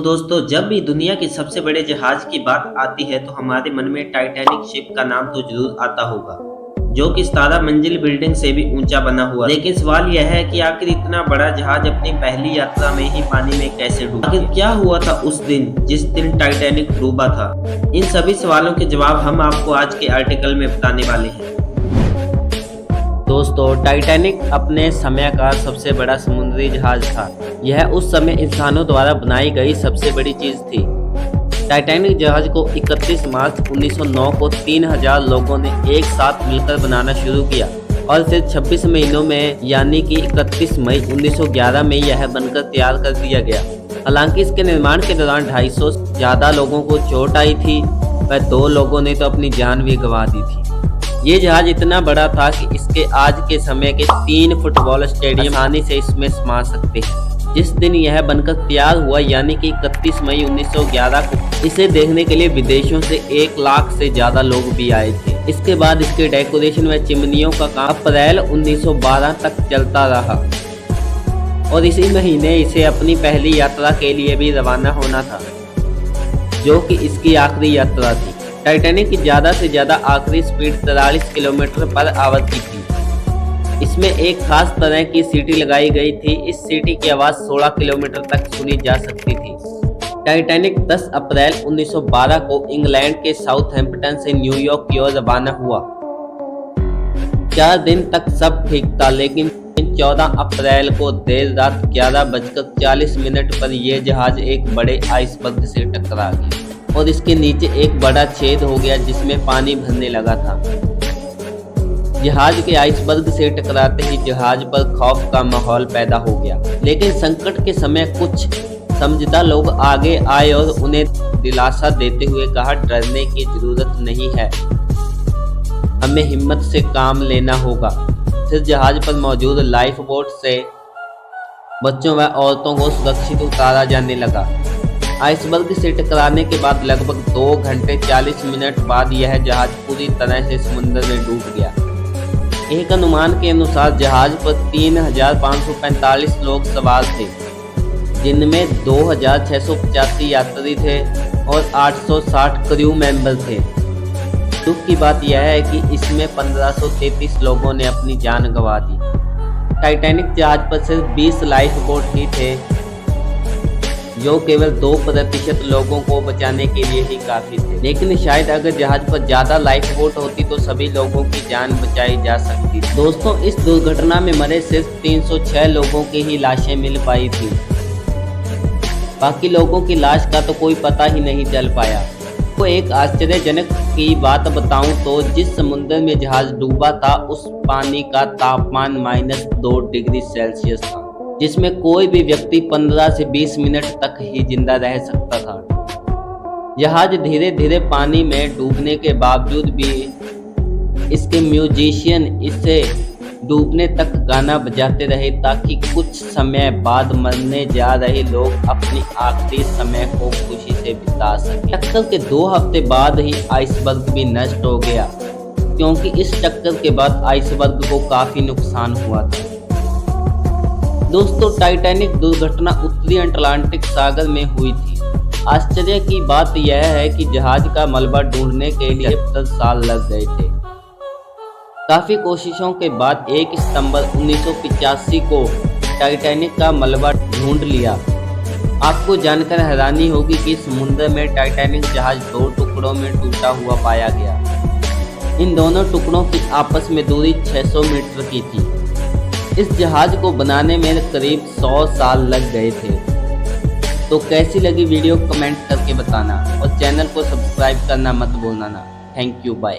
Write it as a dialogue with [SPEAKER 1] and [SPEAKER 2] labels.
[SPEAKER 1] दोस्तों, जब भी दुनिया के सबसे बड़े जहाज की बात आती है तो हमारे मन में टाइटैनिक शिप का नाम तो जरूर आता होगा, जो कि 17 मंजिल बिल्डिंग से भी ऊंचा बना हुआ। लेकिन सवाल यह है कि आखिर इतना बड़ा जहाज अपनी पहली यात्रा में ही पानी में कैसे डूबा? आखिर क्या हुआ था उस दिन जिस दिन टाइटैनिक डूबा था? इन सभी सवालों के जवाब हम आपको आज के आर्टिकल में बताने वाले हैं। दोस्तों, टाइटैनिक अपने समय का सबसे बड़ा समुद्री जहाज था। यह उस समय इंसानों द्वारा बनाई गई सबसे बड़ी चीज थी। टाइटैनिक जहाज को 31 मार्च 1909 को 3000 लोगों ने एक साथ मिलकर बनाना शुरू किया और फिर 26 महीनों में यानी कि 31 मई 1911 में यह बनकर तैयार कर दिया गया। हालांकि इसके निर्माण के दौरान 250 से ज़्यादा लोगों को चोट आई थी व 2 लोगों ने तो अपनी जान भी गंवा दी थी। ये जहाज इतना बड़ा था कि इसके आज के समय के 3 फुटबॉल स्टेडियम आसानी से इसमें समा सकते हैं। जिस दिन यह बनकर तैयार हुआ यानी कि 31 मई 1911 को इसे देखने के लिए विदेशों से 1 लाख से ज्यादा लोग भी आए थे। इसके बाद इसके डेकोरेशन व चिमनियों का काम अप्रैल 1912 तक चलता रहा और इसी महीने इसे अपनी पहली यात्रा के लिए भी रवाना होना था, जो कि इसकी आखिरी यात्रा थी। टाइटैनिक की ज़्यादा से ज़्यादा आखिरी स्पीड 43 किलोमीटर पर आवर की थी। इसमें एक खास तरह की सीटी लगाई गई थी। इस सीटी की आवाज़ 16 किलोमीटर तक सुनी जा सकती थी। टाइटैनिक 10 अप्रैल 1912 को इंग्लैंड के साउथहैम्पटन से न्यूयॉर्क की ओर रवाना हुआ। 4 दिन तक सब ठीक था, लेकिन 14 अप्रैल को देर रात 11:40 पर यह जहाज एक बड़े आइसबर्ग से टकरा गया और इसके नीचे एक बड़ा छेद हो गया जिसमें पानी भरने लगा था। जहाज के आइसबर्ग से टकराते ही जहाज पर खौफ का माहौल पैदा हो गया, लेकिन संकट के समय कुछ समझदार लोग आगे आए और उन्हें दिलासा देते हुए कहा, डरने की जरूरत नहीं है, हमें हिम्मत से काम लेना होगा। फिर जहाज पर मौजूद लाइफ बोट से बच्चों व औरतों को सुरक्षित उतारा जाने लगा। आइसबर्ग से टकराने के बाद लगभग 2 घंटे 40 मिनट बाद यह जहाज पूरी तरह से समुद्र में डूब गया। एक अनुमान के अनुसार जहाज पर 3545 लोग सवार थे, जिनमें 2685 यात्री थे और 860 क्रू मेंबर थे। दुख की बात यह है कि इसमें 1533 लोगों ने अपनी जान गंवा दी। टाइटैनिक जहाज पर सिर्फ 20 लाइफ बोट ही थे, जो केवल 2% लोगों को बचाने के लिए ही काफी थे। लेकिन शायद अगर जहाज पर ज्यादा लाइफ बोट होती तो सभी लोगों की जान बचाई जा सकती थी। दोस्तों, इस दुर्घटना में मरे सिर्फ 306 लोगों की ही लाशें मिल पाई थी। बाकी लोगों की लाश का तो कोई पता ही नहीं चल पाया। तो एक आश्चर्यजनक की बात बताऊं तो जिस समुद्र में जहाज डूबा था उस पानी का तापमान -2 डिग्री सेल्सियस था, जिसमें कोई भी व्यक्ति 15 से 20 मिनट तक ही जिंदा रह सकता था। जहाज धीरे धीरे पानी में डूबने के बावजूद भी इसके म्यूजिशियन इसे डूबने तक गाना बजाते रहे ताकि कुछ समय बाद मरने जा रहे लोग अपनी आखिरी समय को खुशी से बिता सकें। टक्कर के 2 हफ्ते बाद ही आइसबर्ग भी नष्ट हो गया, क्योंकि इस टक्कर के बाद आइसबर्ग को काफी नुकसान हुआ था। दोस्तों, टाइटैनिक दुर्घटना उत्तरी अटलांटिक सागर में हुई थी। आश्चर्य की बात यह है कि जहाज का मलबा ढूंढने के लिए 70 साल लग गए थे। काफी कोशिशों के बाद 1 सितंबर 1985 को टाइटैनिक का मलबा ढूंढ लिया। आपको जानकर हैरानी होगी कि समुद्र में टाइटैनिक जहाज 2 टुकड़ों में टूटा हुआ पाया गया। इन दोनों टुकड़ों की आपस में दूरी 600 मीटर की थी। इस जहाज को बनाने में करीब 100 साल लग गए थे। तो कैसी लगी वीडियो कमेंट करके बताना और चैनल को सब्सक्राइब करना मत भूलना। Thank you, bye.